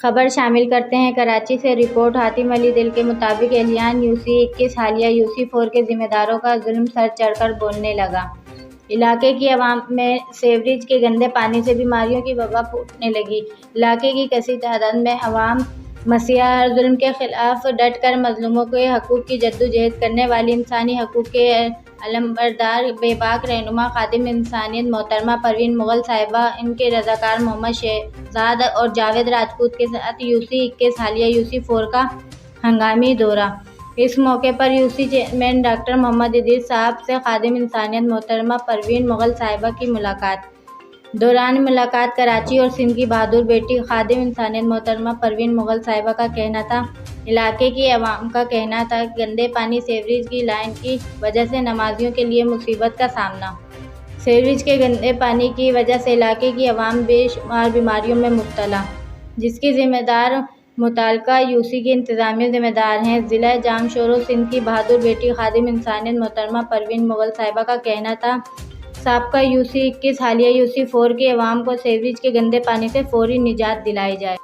خبر شامل کرتے ہیں کراچی سے رپورٹ حاتم علی دل کے مطابق اہلیان UC-21 حالیہ UC-4 کے ذمہ داروں کا ظلم سر چڑھ کر بولنے لگا۔ علاقے کی عوام میں سیوریج کے گندے پانی سے بیماریوں کی وبا پھوٹنے لگی۔ علاقے کی کثیر تعداد میں عوام مسیحا اور ظلم کے خلاف ڈٹ کر مظلوموں کے حقوق کی جدوجہد کرنے والی انسانی حقوق کے علمبردار بے باک رہنما خادم انسانیت محترمہ پروین مغل صاحبہ، ان کے رضاکار محمد شہزاد اور جاوید راجپوت کے ساتھ UC-21 حالیہ UC-4 کا ہنگامی دورہ۔ اس موقع پر UC چیئرمین ڈاکٹر محمد ادریس صاحب سے خادم انسانیت محترمہ پروین مغل صاحبہ کی ملاقات۔ دوران ملاقات کراچی اور سندھ کی بہادر بیٹی خادم انسانیت محترمہ پروین مغل صاحبہ کا کہنا تھا، علاقے کی عوام کا کہنا تھا کہ گندے پانی سیوریج کی لائن کی وجہ سے نمازیوں کے لیے مصیبت کا سامنا۔ سیوریج کے گندے پانی کی وجہ سے علاقے کی عوام بے شمار بیماریوں میں مبتلا، جس کی ذمہ دار متعلقہ UC کی انتظامی ذمہ دار ہیں۔ ضلع جام شور و سندھ کی بہادر بیٹی خادم انسانیت محترمہ پروین مغل صاحبہ کا کہنا تھا، سابقہ UC-21 حالیہ UC-4 کی عوام کو سیوریج کے گندے پانی سے فوری نجات دلائی جائے۔